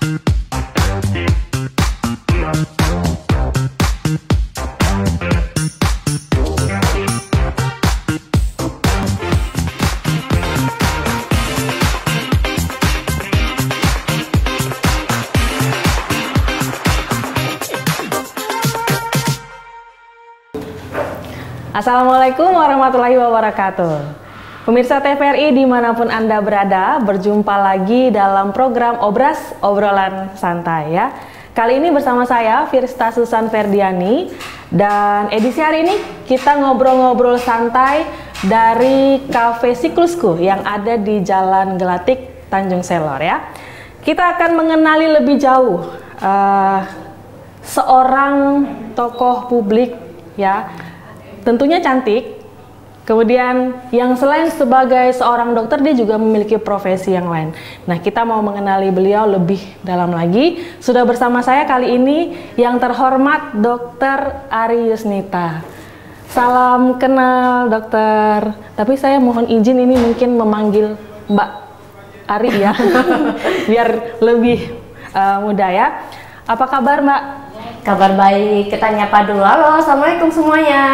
Assalamualaikum warahmatullahi wabarakatuh. Pemirsa TVRI dimanapun Anda berada, berjumpa lagi dalam program Obrolan Santai ya. Kali ini bersama saya Firsta Susan Ferdiani, dan edisi hari ini kita ngobrol-ngobrol santai dari Cafe Siklusku yang ada di Jalan Gelatik, Tanjung Selor ya. Kita akan mengenali lebih jauh seorang tokoh publik ya. Tentunya cantik, kemudian yang selain sebagai seorang dokter, dia juga memiliki profesi yang lain. Nah, kita mau mengenali beliau lebih dalam lagi. Sudah bersama saya kali ini yang terhormat Dr. Ari Yusnita. Salam kenal dokter, tapi saya mohon izin ini mungkin memanggil Mbak Ari ya, biar lebih mudah ya. Apa kabar Mbak? Kabar baik, kita nyapa dulu. Halo, assalamualaikum semuanya.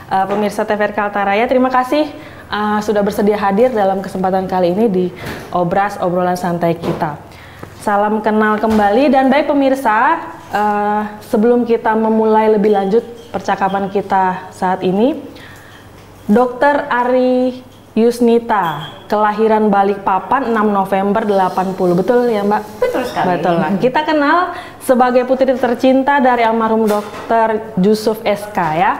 Pemirsa TVRI Kaltaraya, terima kasih sudah bersedia hadir dalam kesempatan kali ini di obrolan santai kita. Salam kenal kembali, dan baik pemirsa, sebelum kita memulai lebih lanjut percakapan kita saat ini, Dr. Ari Yusnita, kelahiran Balikpapan 6 November 80, betul ya Mbak? Betul sekali. Betul lah. Kita kenal sebagai putri tercinta dari almarhum Dr. Jusuf SK ya.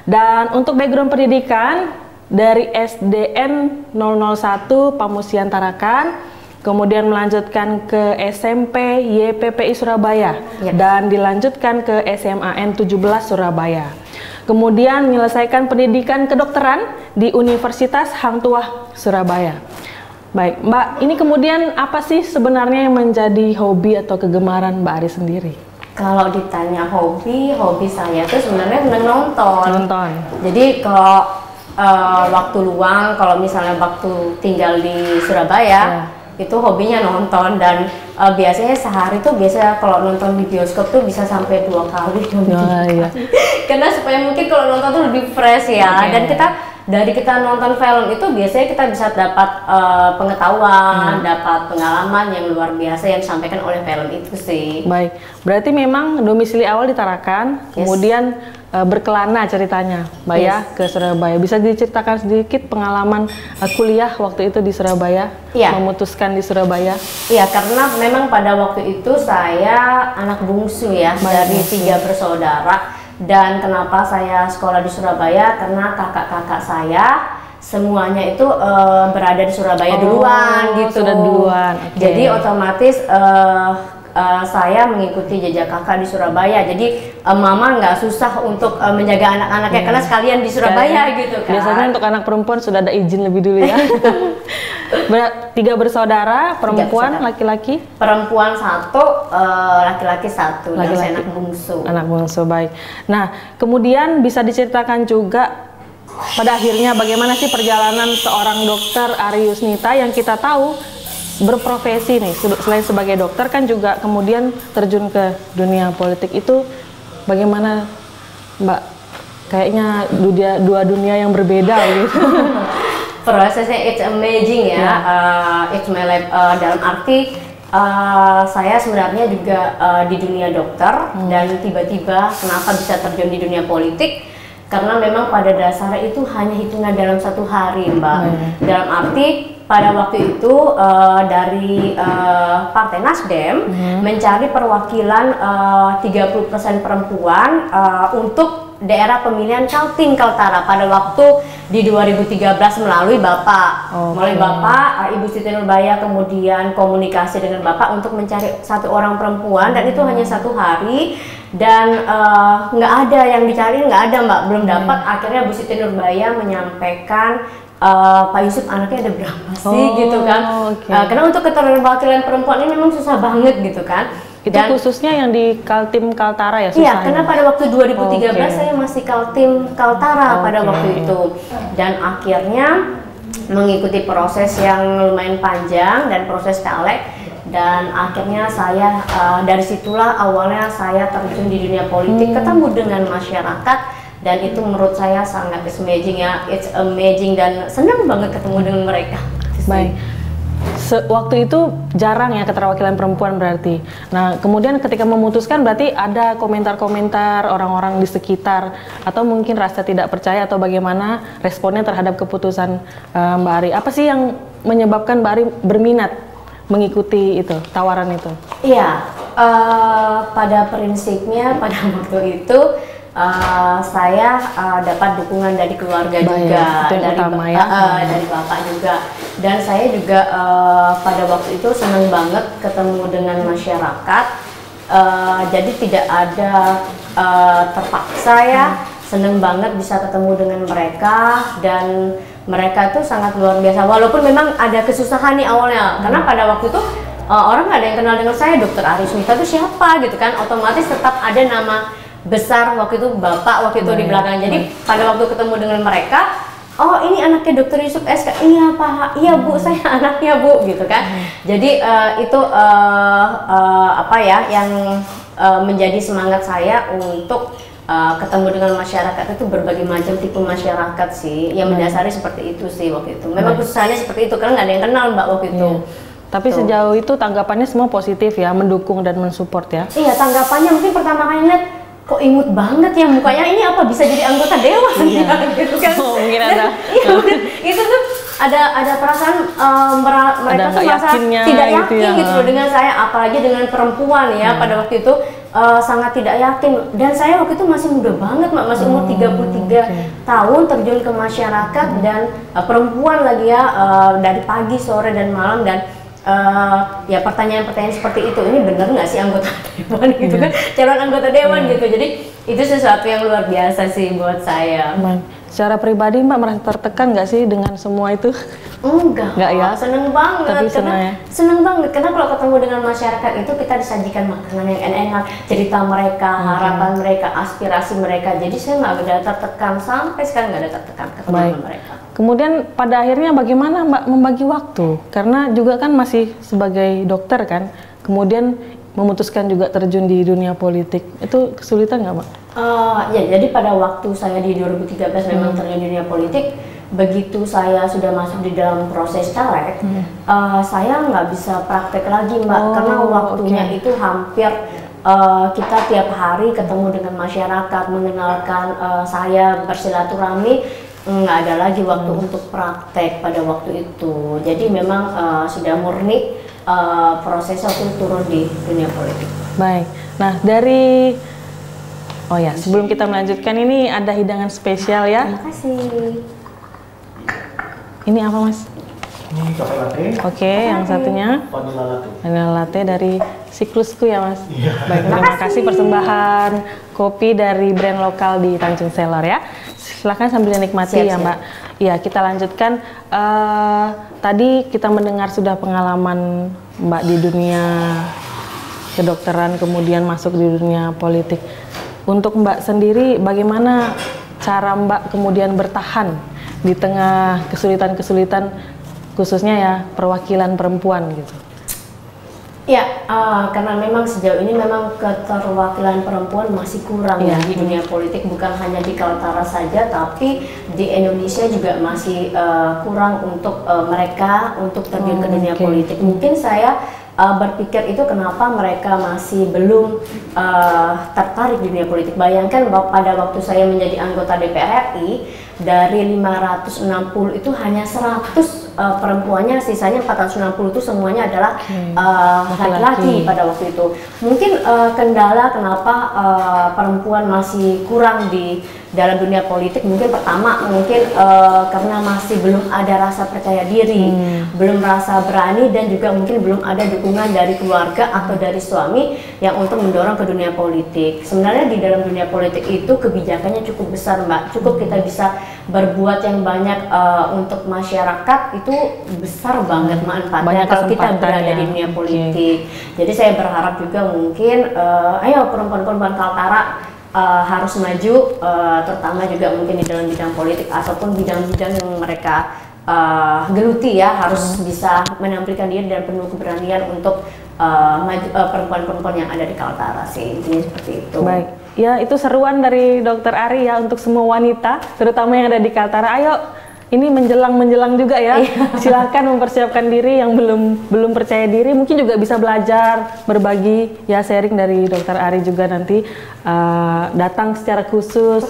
Dan untuk background pendidikan dari SDN 001 Pamusian Tarakan, kemudian melanjutkan ke SMP YPPI Surabaya, dan dilanjutkan ke SMAN 17 Surabaya. Kemudian menyelesaikan pendidikan kedokteran di Universitas Hang Tuah Surabaya. Baik, Mbak, ini kemudian apa sih sebenarnya yang menjadi hobi atau kegemaran Mbak Ari sendiri? Kalau ditanya hobi saya tuh sebenarnya senang nonton. Jadi kalau waktu luang, kalau misalnya waktu tinggal di Surabaya, itu hobinya nonton, dan biasanya sehari tuh kalau nonton di bioskop tuh bisa sampai 2 kali. Karena supaya mungkin kalau nonton tuh lebih fresh ya. Dan dari kita nonton film itu biasanya kita bisa dapat pengetahuan, dapat pengalaman yang luar biasa yang disampaikan oleh film itu sih. Baik, berarti memang domisili awal di Tarakan, kemudian berkelana ceritanya Mbak ya ke Surabaya. Bisa diceritakan sedikit pengalaman kuliah waktu itu di Surabaya, memutuskan di Surabaya? Iya, karena memang pada waktu itu saya anak bungsu ya, dari 3 bersaudara. Dan kenapa saya sekolah di Surabaya? Karena kakak-kakak saya semuanya itu berada di Surabaya duluan gitu. Sudah duluan. Jadi otomatis saya mengikuti jejak kakak di Surabaya. Jadi mama nggak susah untuk menjaga anak-anaknya karena sekalian di Surabaya gitu kan. Biasanya untuk anak perempuan sudah ada izin lebih dulu ya. 3 bersaudara, perempuan, laki-laki? Perempuan 1, laki-laki 1, dan saya anak bungsu. Anak bungsu, baik. Nah, kemudian bisa diceritakan juga pada akhirnya bagaimana sih perjalanan seorang dokter Ari Yusnita yang kita tahu berprofesi nih, selain sebagai dokter kan juga kemudian terjun ke dunia politik. Itu bagaimana Mbak? Kayaknya dua dunia yang berbeda gitu. Prosesnya it's amazing ya, it's my life, dalam arti saya sebenarnya juga di dunia dokter, dan tiba-tiba kenapa bisa terjun di dunia politik, karena memang pada dasarnya itu hanya hitungan dalam 1 hari Mbak. Dalam arti pada waktu itu dari Partai Nasdem mencari perwakilan 30% perempuan untuk daerah pemilihan Kaltim Kaltara pada waktu di 2013 melalui Bapak. Melalui Bapak, Ibu Siti Nurbaya kemudian komunikasi dengan Bapak untuk mencari 1 orang perempuan, dan itu hanya 1 hari, dan nggak ada yang dicari, nggak ada Mbak, belum dapat. Akhirnya Bu Siti Nurbaya menyampaikan, Pak Yusuf anaknya ada berapa sih gitu kan. Karena untuk keterwakilan perempuan ini memang susah banget gitu kan. Itu dan khususnya yang di Kaltim Kaltara ya? Iya, karena pada waktu 2013 saya masih Kaltim Kaltara pada waktu itu. Dan akhirnya mengikuti proses yang lumayan panjang dan proses caleg. Dan akhirnya saya dari situlah awalnya saya terjun di dunia politik, ketemu dengan masyarakat, dan itu menurut saya sangat amazing ya, it's amazing dan senang banget ketemu dengan mereka. Baik. Waktu itu jarang ya keterwakilan perempuan berarti. Nah, kemudian ketika memutuskan berarti ada komentar-komentar orang-orang di sekitar atau mungkin rasa tidak percaya atau bagaimana responnya terhadap keputusan Mbak Ari. Apa sih yang menyebabkan Mbak Ari berminat mengikuti itu, tawaran itu? Iya, pada prinsipnya pada waktu itu saya dapat dukungan dari keluarga juga, dari utama, ya. Dari bapak juga, dan saya juga pada waktu itu senang banget ketemu dengan masyarakat, jadi tidak ada terpaksa ya, senang banget bisa ketemu dengan mereka, dan mereka tuh sangat luar biasa, walaupun memang ada kesusahan nih awalnya, karena pada waktu itu orang nggak ada yang kenal dengan saya, Dokter Ari Smita itu siapa gitu kan, otomatis tetap ada nama besar waktu itu bapak waktu itu di belakang. Jadi pada waktu ketemu dengan mereka, oh ini anaknya Dokter Yusuf SK, iya Pak, iya Bu, saya anaknya Bu gitu kan. Jadi itu apa ya yang menjadi semangat saya untuk ketemu dengan masyarakat itu, berbagai macam tipe masyarakat sih yang mendasari seperti itu sih waktu itu. Memang khususnya seperti itu karena nggak ada yang kenal Mbak waktu itu. Tapi sejauh itu tanggapannya semua positif ya, mendukung dan mensupport ya? Iya, tanggapannya mungkin pertama kali lihat, kok imut banget ya mukanya, ini apa bisa jadi anggota dewan ya gitu kan. Oh, mungkin ada. Iya, itu tuh ada perasaan mereka tuh merasa tidak yakin gitu loh dengan saya, apalagi dengan perempuan ya. Pada waktu itu sangat tidak yakin, dan saya waktu itu masih muda banget Mbak, masih umur 33 tahun terjun ke masyarakat, dan perempuan lagi ya, dari pagi, sore, dan malam, dan ya pertanyaan-pertanyaan seperti itu, ini bener nggak sih anggota dewan gitu kan, calon anggota dewan gitu. Jadi itu sesuatu yang luar biasa sih buat saya. Secara pribadi Mbak merasa tertekan nggak sih dengan semua itu? Enggak ya, seneng banget. Tapi seneng banget karena kalau ketemu dengan masyarakat itu kita disajikan makanan yang enak-enak, cerita mereka, harapan mereka, aspirasi mereka. Jadi saya nggak ada tertekan, sampai sekarang nggak ada tertekan ketemu dengan mereka. Kemudian pada akhirnya bagaimana Mbak membagi waktu? Karena juga kan masih sebagai dokter kan, kemudian memutuskan juga terjun di dunia politik, itu kesulitan nggak Mbak? Ya, jadi pada waktu saya di 2013 memang terjun di dunia politik, begitu saya sudah masuk di dalam proses caleg, saya nggak bisa praktek lagi Mbak, karena waktunya itu hampir kita tiap hari ketemu dengan masyarakat, mengenalkan saya, bersilaturahmi, nggak ada lagi waktu untuk praktek pada waktu itu. Jadi memang sudah murni prosesnya aku turun di dunia politik. Baik, nah dari sebelum kita melanjutkan, ini ada hidangan spesial ya. Terima kasih. Ini apa Mas? Ini coklat latte. Oke, yang satunya Vanilla latte. Vanilla latte dari Siklusku ya Mas. Iya. Baik, terima kasih persembahan kopi dari brand lokal di Tanjung Selor ya. Silahkan sambil dinikmati ya Mbak. Iya, kita lanjutkan. Tadi kita mendengar sudah pengalaman Mbak di dunia kedokteran, kemudian masuk di dunia politik. Untuk Mbak sendiri, bagaimana cara Mbak kemudian bertahan di tengah kesulitan-kesulitan, khususnya ya perwakilan perempuan gitu? Ya, karena memang sejauh ini memang keterwakilan perempuan masih kurang ya di dunia politik, bukan hanya di Kaltara saja, tapi di Indonesia juga masih kurang untuk mereka untuk terjun ke dunia politik. Mungkin saya berpikir itu kenapa mereka masih belum tertarik di dunia politik. Bayangkan bahwa pada waktu saya menjadi anggota DPR RI, dari 560 itu hanya 100 perempuannya, sisanya 460 itu semuanya adalah laki-laki pada waktu itu. Mungkin kendala kenapa perempuan masih kurang di dalam dunia politik, mungkin pertama karena masih belum ada rasa percaya diri, belum rasa berani, dan juga mungkin belum ada dukungan dari keluarga atau dari suami yang untuk mendorong ke dunia politik. Sebenarnya di dalam dunia politik itu kebijakannya cukup besar Mbak, cukup kita bisa berbuat yang banyak untuk masyarakat, itu besar banget manfaatnya kalau kita berada di dunia politik. Jadi saya berharap juga mungkin ayo perempuan-perempuan Kaltara harus maju, terutama juga mungkin di dalam bidang politik ataupun bidang-bidang yang mereka geluti ya, harus bisa menampilkan diri dan penuh keberanian untuk perempuan-perempuan yang ada di Kaltara sih, intinya seperti itu. Baik, ya itu seruan dari Dokter Ari ya untuk semua wanita, terutama yang ada di Kaltara. Ayo, ini menjelang juga ya. Silahkan mempersiapkan diri yang belum percaya diri, mungkin juga bisa belajar, berbagi ya, sharing dari Dokter Ari juga nanti datang secara khusus,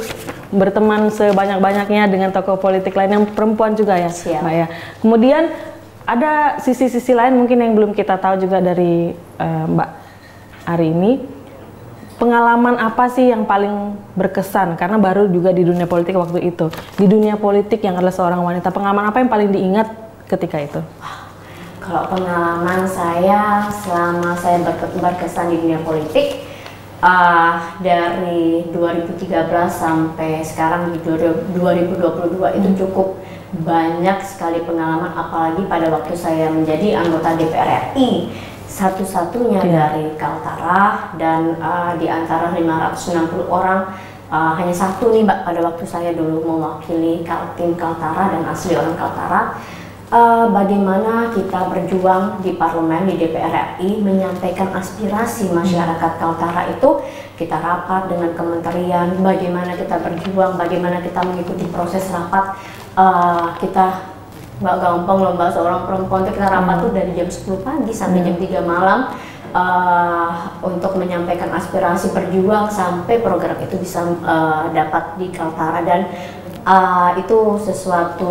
berteman sebanyak-banyaknya dengan tokoh politik lain yang perempuan juga ya, Siap. Mbak ya. Kemudian ada sisi-sisi lain mungkin yang belum kita tahu juga dari Mbak Ari ini. Pengalaman apa sih yang paling berkesan? Karena baru juga di dunia politik waktu itu. Di dunia politik yang adalah seorang wanita, pengalaman apa yang paling diingat ketika itu? Kalau pengalaman saya selama saya berkesan di dunia politik, dari 2013 sampai sekarang di 2022 itu cukup banyak sekali pengalaman, apalagi pada waktu saya menjadi anggota DPR RI satu-satunya dari Kaltara, dan di antara 560 orang hanya satu nih Mbak pada waktu saya dulu mewakili tim Kaltara dan asli orang Kaltara. Bagaimana kita berjuang di parlemen, di DPR RI, menyampaikan aspirasi masyarakat Kaltara itu, kita rapat dengan kementerian, bagaimana kita berjuang, bagaimana kita mengikuti proses rapat. Kita nggak gampang loh Mbak, seorang perempuan itu kita rapat tuh dari jam 10 pagi sampai jam 3 malam untuk menyampaikan aspirasi, berjuang sampai program itu bisa dapat di Kaltara, dan itu sesuatu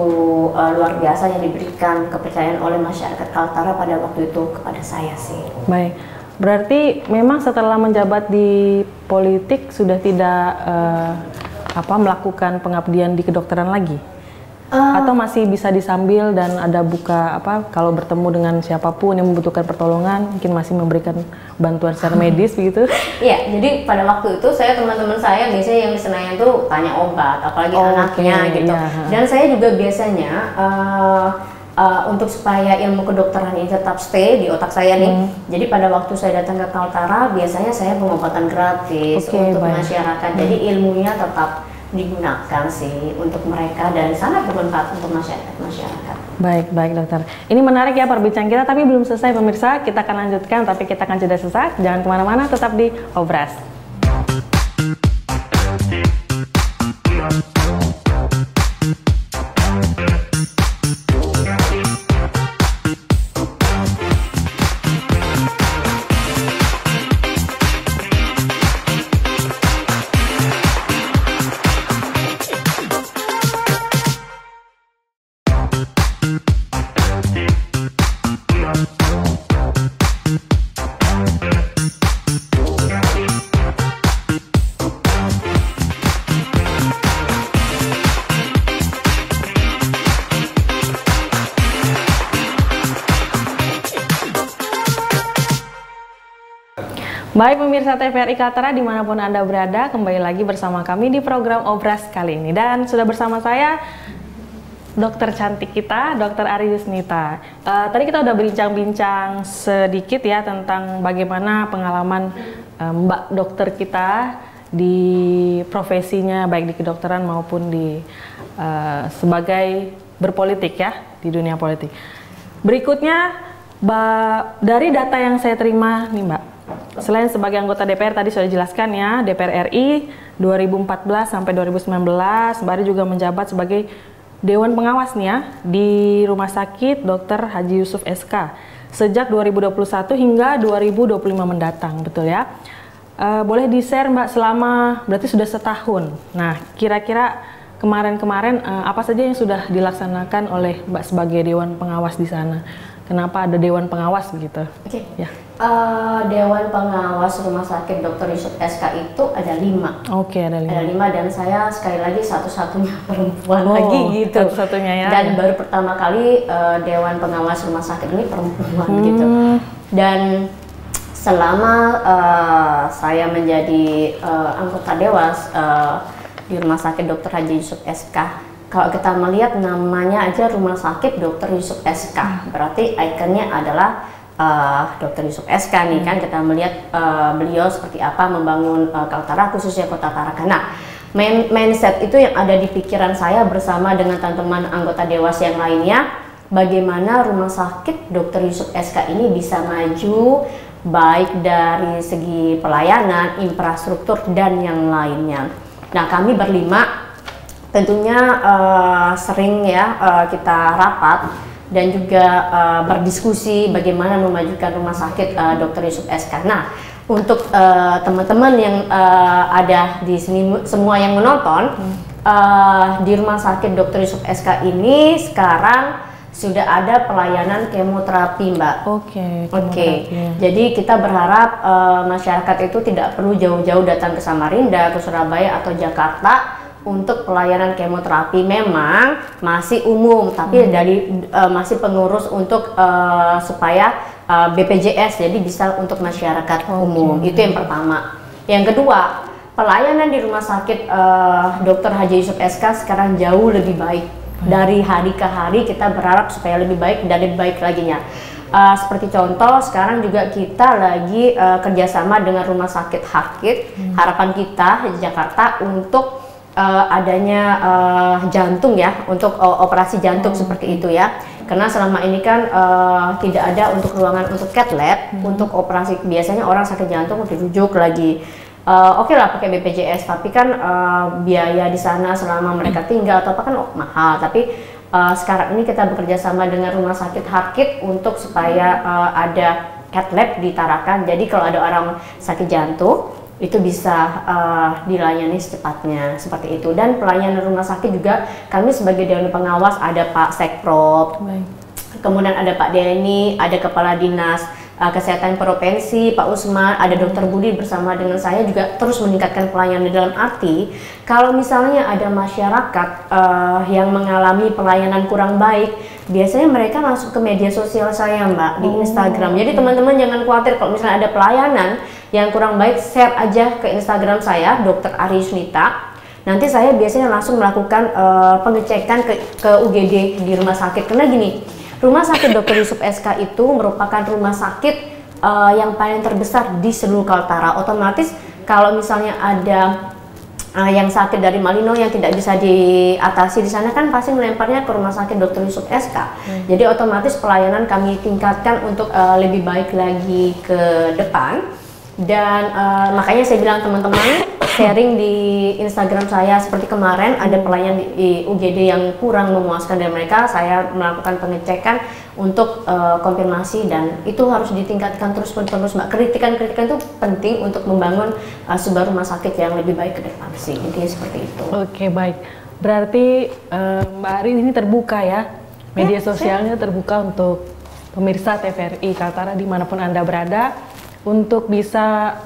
luar biasa yang diberikan kepercayaan oleh masyarakat Kaltara pada waktu itu kepada saya sih. Baik, berarti memang setelah menjabat di politik sudah tidak melakukan pengabdian di kedokteran lagi? Atau masih bisa disambil dan ada buka kalau bertemu dengan siapapun yang membutuhkan pertolongan, mungkin masih memberikan bantuan secara medis begitu? Iya, jadi pada waktu itu teman-teman saya biasanya yang di Senayan tuh tanya obat, apalagi anaknya gitu. Iya. Dan saya juga biasanya untuk supaya ilmu kedokteran ini tetap stay di otak saya nih. Jadi pada waktu saya datang ke Kaltara, biasanya saya pengobatan gratis untuk masyarakat. Jadi ilmunya tetap digunakan sih untuk mereka dan sangat bermanfaat untuk masyarakat. Baik dokter. Ini menarik ya perbincangan kita, tapi belum selesai pemirsa. Kita akan lanjutkan, tapi kita akan jeda sesaat. Jangan kemana-mana, tetap di Obras. Baik pemirsa TVRI Kaltara dimanapun Anda berada, kembali lagi bersama kami di program Obras kali ini. Dan sudah bersama saya dokter cantik kita, Dokter Ari Yusnita. Tadi kita udah bincang-bincang sedikit ya tentang bagaimana pengalaman Mbak dokter kita di profesinya, baik di kedokteran maupun di sebagai berpolitik ya, di dunia politik. Berikutnya, dari data yang saya terima nih Mbak, selain sebagai anggota DPR tadi sudah dijelaskan ya, DPR RI 2014 sampai 2019, Mbak Ari juga menjabat sebagai Dewan Pengawas nih ya di Rumah Sakit Dr. Haji Yusuf SK sejak 2021 hingga 2025 mendatang, betul ya? Boleh di-share Mbak selama berarti sudah setahun. Nah, kira-kira kemarin-kemarin apa saja yang sudah dilaksanakan oleh Mbak sebagai Dewan Pengawas di sana? Kenapa ada Dewan Pengawas begitu? Oke. Ya. Dewan Pengawas Rumah Sakit Dr. Yusuf SK itu ada 5. Oke, ada 5. Ada 5 dan saya sekali lagi satu-satunya perempuan lagi gitu. Satu-satunya ya. Dan baru pertama kali Dewan Pengawas Rumah Sakit ini perempuan gitu. Dan selama saya menjadi anggota Dewas di Rumah Sakit Dr. Haji Yusuf SK, kalau kita melihat namanya aja Rumah Sakit Dr. Yusuf SK, berarti ikonnya adalah Dr. Yusuf SK nih kan. Kita melihat beliau seperti apa membangun Kaltara, khususnya Kota Tarakan. Nah, mindset itu yang ada di pikiran saya bersama dengan teman-teman anggota Dewas yang lainnya, bagaimana Rumah Sakit Dr. Yusuf SK ini bisa maju baik dari segi pelayanan, infrastruktur, dan yang lainnya. Nah, kami berlima tentunya sering ya kita rapat dan juga berdiskusi bagaimana memajukan Rumah Sakit Dr. Yusuf SK. Nah, untuk teman-teman yang ada di sini semua yang menonton, di Rumah Sakit Dr. Yusuf SK ini sekarang sudah ada pelayanan kemoterapi, Mbak. Oke. Jadi kita berharap masyarakat itu tidak perlu jauh-jauh datang ke Samarinda, ke Surabaya atau Jakarta untuk pelayanan kemoterapi. Memang masih umum, tapi masih pengurus untuk supaya BPJS, jadi bisa untuk masyarakat umum. Itu yang pertama. Yang kedua, pelayanan di Rumah Sakit Dr. Haji Yusuf SK sekarang jauh lebih baik. Dari hari ke hari kita berharap supaya lebih baik dan lebih baik laginya. Seperti contoh, sekarang juga kita lagi kerjasama dengan Rumah Sakit Hakit. Harapan kita di Jakarta untuk adanya jantung ya, untuk operasi jantung seperti itu ya. Karena selama ini kan tidak ada untuk ruangan untuk cath lab, untuk operasi. Biasanya orang sakit jantung dirujuk lagi. Oke lah pakai BPJS, tapi kan biaya di sana selama mereka tinggal atau apa kan mahal. Tapi sekarang ini kita bekerja sama dengan Rumah Sakit Hakit untuk supaya ada cath lab di Tarakan. Jadi kalau ada orang sakit jantung itu bisa dilayani secepatnya seperti itu. Dan pelayanan rumah sakit juga kami sebagai Dewan Pengawas ada Pak Sekprop, kemudian ada Pak Denny, ada Kepala Dinas Kesehatan Provinsi, Pak Usman, ada Dokter Budi bersama dengan saya juga terus meningkatkan pelayanan dalam arti kalau misalnya ada masyarakat yang mengalami pelayanan kurang baik, biasanya mereka langsung ke media sosial saya, Mbak, di Instagram. Jadi teman-teman jangan khawatir kalau misalnya ada pelayanan yang kurang baik, share aja ke Instagram saya, Dr. Ari Yusnita. Nanti saya biasanya langsung melakukan pengecekan ke UGD di rumah sakit. Karena gini, Rumah Sakit Dr. Yusuf SK itu merupakan rumah sakit yang paling terbesar di seluruh Kaltara. Otomatis kalau misalnya ada yang sakit dari Malino yang tidak bisa diatasi di sana kan pasti melemparnya ke Rumah Sakit Dr. Yusuf SK. Jadi otomatis pelayanan kami tingkatkan untuk lebih baik lagi ke depan. Dan makanya saya bilang teman-teman sharing di Instagram saya seperti kemarin ada pelayan di UGD yang kurang memuaskan dari mereka, saya melakukan pengecekan untuk konfirmasi dan itu harus ditingkatkan terus-menerus, Mbak. Kritikan-kritikan itu penting untuk membangun sebuah rumah sakit yang lebih baik ke depan sih, intinya seperti itu. Oke, baik. Berarti Mbak Ari ini terbuka ya, media sosialnya terbuka untuk pemirsa TVRI Kaltara dimanapun Anda berada untuk bisa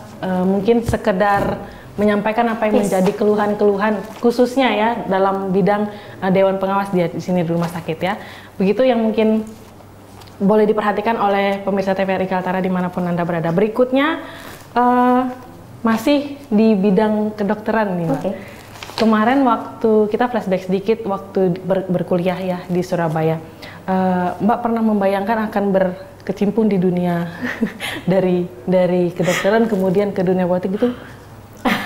mungkin sekedar menyampaikan apa yang menjadi keluhan-keluhan khususnya ya dalam bidang Dewan Pengawas di sini di rumah sakit ya. Begitu yang mungkin boleh diperhatikan oleh pemirsa TVRI Kaltara dimanapun Anda berada. Berikutnya masih di bidang kedokteran nih, Mbak. Kemarin waktu kita flashback sedikit waktu berkuliah ya di Surabaya, Mbak pernah membayangkan akan berkecimpung di dunia dari kedokteran kemudian ke dunia politik gitu?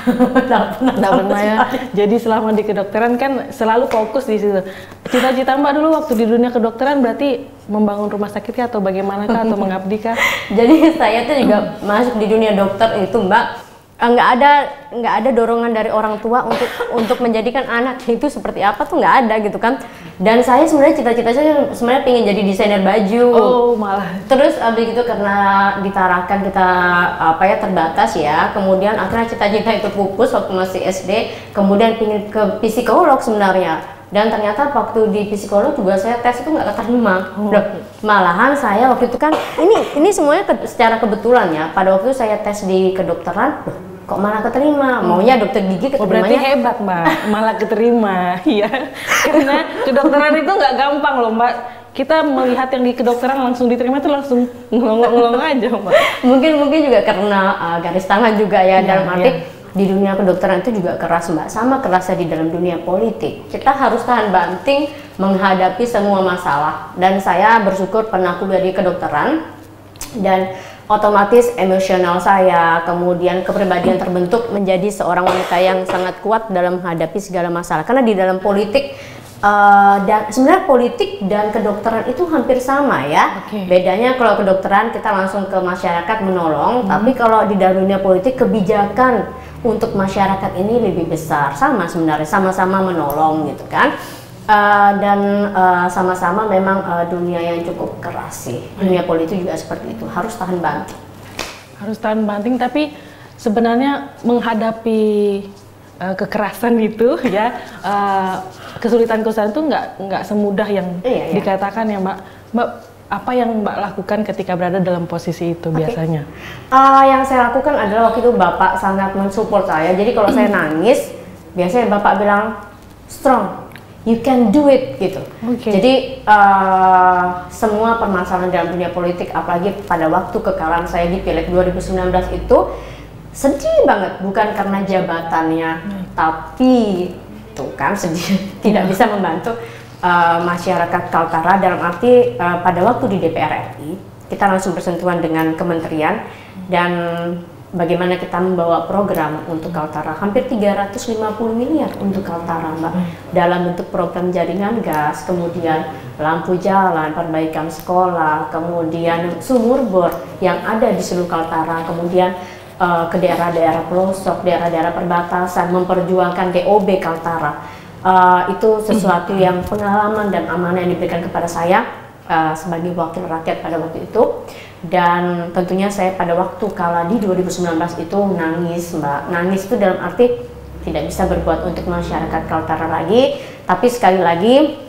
Nggak pernah ya. Jadi selama di kedokteran kan selalu fokus di situ. Cita-cita Mbak dulu waktu di dunia kedokteran berarti membangun rumah sakit kah atau bagaimana kah atau mengabdi kah? Jadi saya tuh juga masuk di dunia dokter itu, Mbak. Nggak ada dorongan dari orang tua untuk menjadikan anak itu seperti apa tuh nggak ada gitu kan. Dan saya sebenarnya cita-cita saya sebenarnya pengen jadi desainer baju. Oh malah. Terus abis itu karena ditarakan kita terbatas ya. Kemudian akhirnya cita-cita itu pupus waktu masih SD. Kemudian pengen ke psikolog sebenarnya. Dan ternyata waktu di psikolog juga saya tes itu nggak keterima. Malahan saya waktu itu kan ini semuanya secara kebetulan ya. Pada waktu itu saya tes di kedokteran, kok malah keterima. Maunya dokter gigi keterimanya. Oh, berarti hebat, Mbak, malah keterima. Iya. Karena kedokteran itu nggak gampang loh, Mbak. Kita melihat yang di kedokteran langsung diterima itu langsung ngelong-ngelong aja, Mbak. Mungkin juga karena garis tangan juga ya, dalam arti di dunia kedokteran itu juga keras, Mbak. Sama kerasnya di dalam dunia politik. Kita harus tahan banting menghadapi semua masalah. Dan saya bersyukur pernah kuliah di kedokteran dan otomatis emosional saya, kemudian kepribadian terbentuk menjadi seorang wanita yang sangat kuat dalam menghadapi segala masalah. Karena di dalam politik dan sebenarnya politik dan kedokteran itu hampir sama ya. Bedanya kalau kedokteran kita langsung ke masyarakat menolong, tapi kalau di dalam dunia politik kebijakan untuk masyarakat ini lebih besar. Sama sebenarnya, sama-sama menolong gitu kan. Dan sama-sama memang dunia yang cukup keras sih. Dunia politik juga seperti itu, harus tahan banting. Harus tahan banting, tapi sebenarnya menghadapi kekerasan itu ya, kesulitan-kesulitan itu nggak semudah yang dikatakan ya Mbak. Mbak, apa yang Mbak lakukan ketika berada dalam posisi itu biasanya? Yang saya lakukan adalah waktu itu Bapak sangat mensupport saya. Jadi kalau saya nangis, biasanya Bapak bilang strong, you can do it gitu. Jadi semua permasalahan dalam dunia politik, apalagi pada waktu kekalahan saya di Pileg 2019 itu sedih banget, bukan karena jabatannya, tapi tuh kan sedih tidak bisa membantu masyarakat Kaltara, dalam arti pada waktu di DPR RI kita langsung bersentuhan dengan kementerian dan bagaimana kita membawa program untuk Kaltara, hampir 350 miliar untuk Kaltara Mbak, dalam bentuk program jaringan gas, kemudian lampu jalan, perbaikan sekolah, kemudian sumur bor yang ada di seluruh Kaltara, kemudian ke daerah-daerah pelosok, daerah-daerah perbatasan, memperjuangkan DOB Kaltara. Itu sesuatu yang pengalaman dan amanah yang diberikan kepada saya sebagai wakil rakyat pada waktu itu. Dan tentunya saya pada waktu kala di 2019 itu nangis Mbak. Nangis itu dalam arti tidak bisa berbuat untuk masyarakat Kaltara lagi, tapi sekali lagi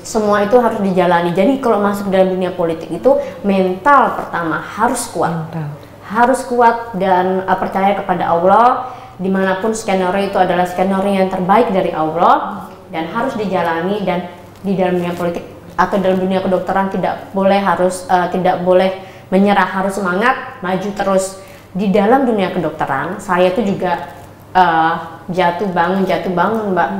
semua itu harus dijalani. Jadi kalau masuk dalam dunia politik itu mental pertama harus kuat. Harus kuat dan percaya kepada Allah, dimanapun skenario itu adalah skenario yang terbaik dari Allah dan harus dijalani. Dan di dalam dunia politik atau dalam dunia kedokteran tidak boleh menyerah, harus semangat, maju terus. Di dalam dunia kedokteran saya itu juga jatuh bangun Mbak.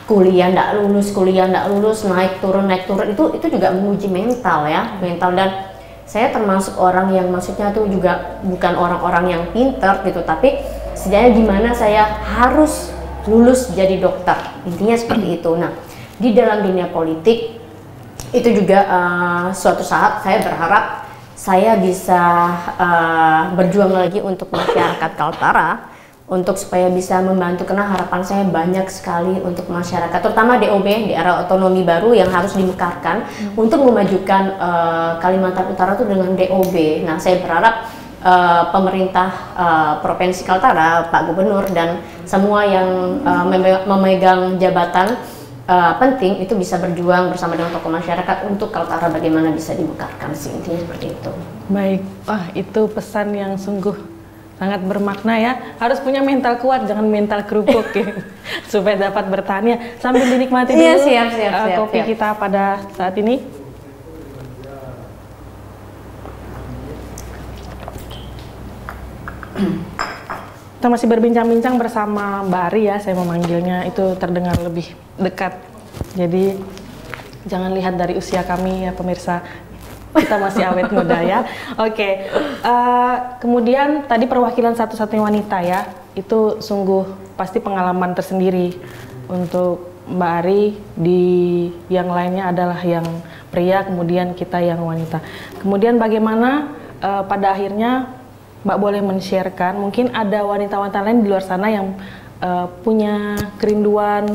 Kuliah ndak lulus, naik turun itu juga menguji mental ya, dan saya termasuk orang yang maksudnya tuh juga bukan orang-orang yang pinter gitu, tapi setidaknya gimana saya harus lulus jadi dokter, intinya seperti itu. Nah, di dalam dunia politik itu juga suatu saat saya berharap saya bisa berjuang lagi untuk masyarakat Kaltara, untuk supaya bisa membantu, karena harapan saya banyak sekali untuk masyarakat, terutama DOB, daerah otonomi baru yang harus dimekarkan untuk memajukan Kalimantan Utara itu dengan DOB. Nah, saya berharap pemerintah Provinsi Kaltara, Pak Gubernur dan semua yang memegang jabatan penting itu bisa berjuang bersama dengan tokoh masyarakat untuk Kaltara bagaimana bisa dimekarkan sih, intinya seperti itu. Baik, wah itu pesan yang sungguh sangat bermakna ya. Harus punya mental kuat, jangan mental kerupuk ya, supaya dapat bertahan ya. Sambil dinikmati dulu siap, kopi kita pada saat ini. Kita masih berbincang-bincang bersama Mbak Ari ya, saya memanggilnya itu terdengar lebih dekat. Jadi jangan lihat dari usia kami ya pemirsa, kita masih awet muda ya. Oke. Kemudian tadi perwakilan satu-satunya wanita ya, itu sungguh pasti pengalaman tersendiri untuk Mbak Ari. Di yang lainnya adalah yang pria, kemudian kita yang wanita. Kemudian bagaimana pada akhirnya Mbak boleh men-sharekan, mungkin ada wanita-wanita lain di luar sana yang punya kerinduan,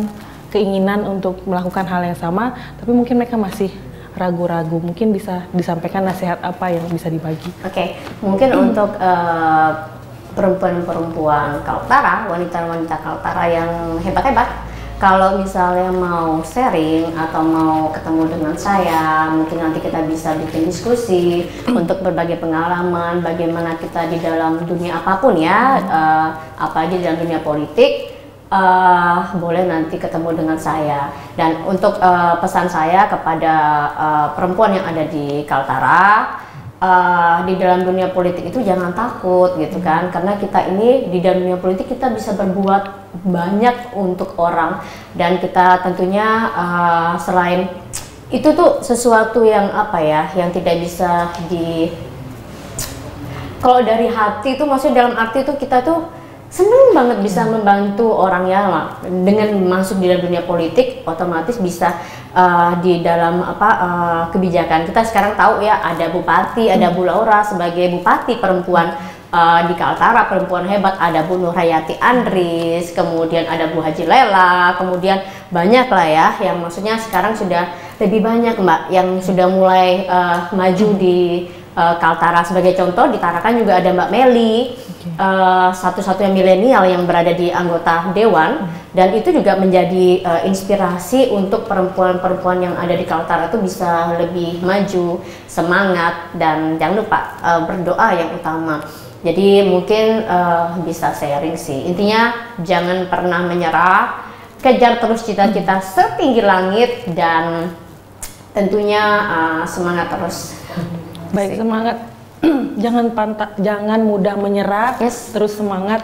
keinginan untuk melakukan hal yang sama, tapi mungkin mereka masih ragu-ragu. Mungkin bisa disampaikan nasihat apa yang bisa dibagi? Oke, mungkin untuk perempuan-perempuan Kaltara, wanita-wanita Kaltara yang hebat-hebat, kalau misalnya mau sharing atau mau ketemu dengan saya, mungkin nanti kita bisa bikin diskusi untuk berbagi pengalaman, bagaimana kita di dalam dunia apapun ya, apalagi dalam dunia politik, boleh nanti ketemu dengan saya. Dan untuk pesan saya kepada perempuan yang ada di Kaltara, di dalam dunia politik itu jangan takut gitu kan, karena kita ini di dalam dunia politik kita bisa berbuat banyak untuk orang, dan kita tentunya selain itu tuh sesuatu yang apa ya, yang tidak bisa Kalau dari hati itu maksudnya dalam arti itu kita tuh seneng banget bisa membantu orang ya, dengan masuk di dalam dunia politik otomatis bisa di dalam kebijakan. Kita sekarang tahu ya ada bupati, ada Bu Laura sebagai bupati perempuan di Kaltara, perempuan hebat, ada Bu Nurhayati Andris, kemudian ada Bu Haji Lela, kemudian banyak lah ya yang maksudnya sekarang sudah lebih banyak Mbak yang sudah mulai maju di Kaltara. Sebagai contoh di Tarakan juga ada Mbak Meli, satu-satunya milenial yang berada di anggota dewan, dan itu juga menjadi inspirasi untuk perempuan-perempuan yang ada di Kaltara itu bisa lebih maju, semangat, dan jangan lupa berdoa yang utama. Jadi mungkin bisa sharing sih, intinya jangan pernah menyerah, kejar terus cita-cita setinggi langit, dan tentunya semangat terus. Baik, semangat. Jangan mudah menyerah, terus semangat.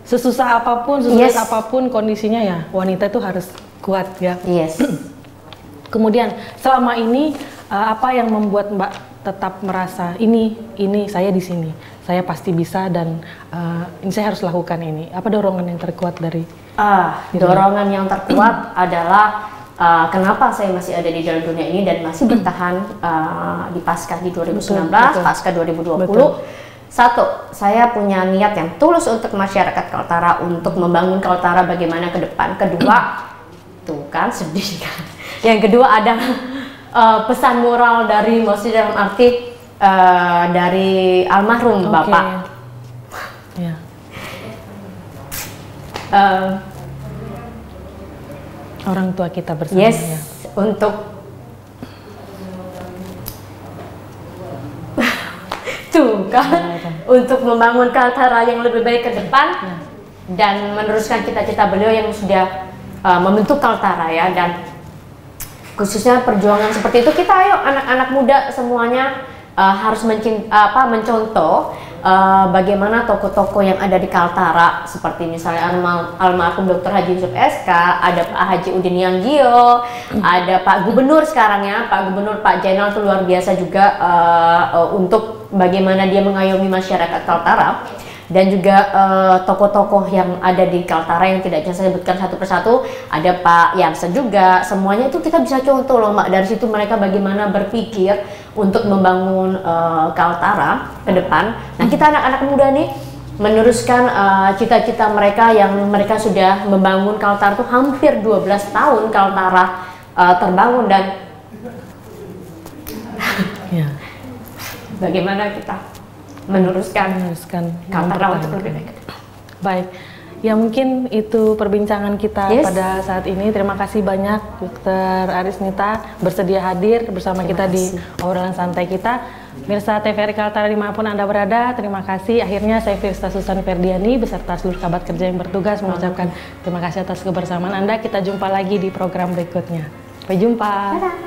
Sesusah apapun, sesulit apapun kondisinya ya, wanita itu harus kuat ya. Kemudian selama ini apa yang membuat Mbak tetap merasa ini saya di sini, saya pasti bisa, dan ini saya harus lakukan ini. Apa dorongan yang terkuat dari? Dorongan yang terkuat adalah kenapa saya masih ada di dalam dunia ini dan masih bertahan di Pasca di 2019, Pasca 2020. Satu, saya punya niat yang tulus untuk masyarakat Kaltara, untuk membangun Kaltara bagaimana ke depan. Kedua, tuh kan sedih kan. Yang kedua ada pesan moral dari, maksudnya dalam arti dari almarhum Bapak. Orang tua kita bersama. Untuk tuh kan, untuk membangun Kaltara yang lebih baik ke depan dan meneruskan cita-cita beliau yang sudah membentuk Kaltara ya, dan khususnya perjuangan seperti itu. Kita ayo anak-anak muda semuanya harus mencontoh bagaimana tokoh-tokoh yang ada di Kaltara, seperti misalnya almarhum Dr. Haji Yusuf SK, ada Pak Haji Udin Yanggio, ada Pak Gubernur sekarang ya, Pak Gubernur Pak Jainal itu luar biasa juga untuk bagaimana dia mengayomi masyarakat Kaltara. Dan juga tokoh-tokoh yang ada di Kaltara yang tidak bisa saya sebutkan satu persatu, ada Pak Yansen juga, semuanya itu kita bisa contoh loh Mbak, dari situ mereka bagaimana berpikir untuk membangun Kaltara ke depan. Nah kita anak-anak muda nih meneruskan cita-cita mereka yang mereka sudah membangun Kaltara itu hampir 12 tahun Kaltara terbangun, dan bagaimana kita meneruskan Kaltara untuk lebih baik. Baik, ya mungkin itu perbincangan kita pada saat ini. Terima kasih banyak Dr. Arisnita bersedia hadir bersama kita di obrolan santai kita. Mirsa TVRI Kaltara dimanapun Anda berada, terima kasih. Akhirnya saya Firsta Susan Ferdiani beserta seluruh kerabat kerja yang bertugas mengucapkan terima kasih atas kebersamaan Anda. Kita jumpa lagi di program berikutnya. Sampai jumpa. Dadah.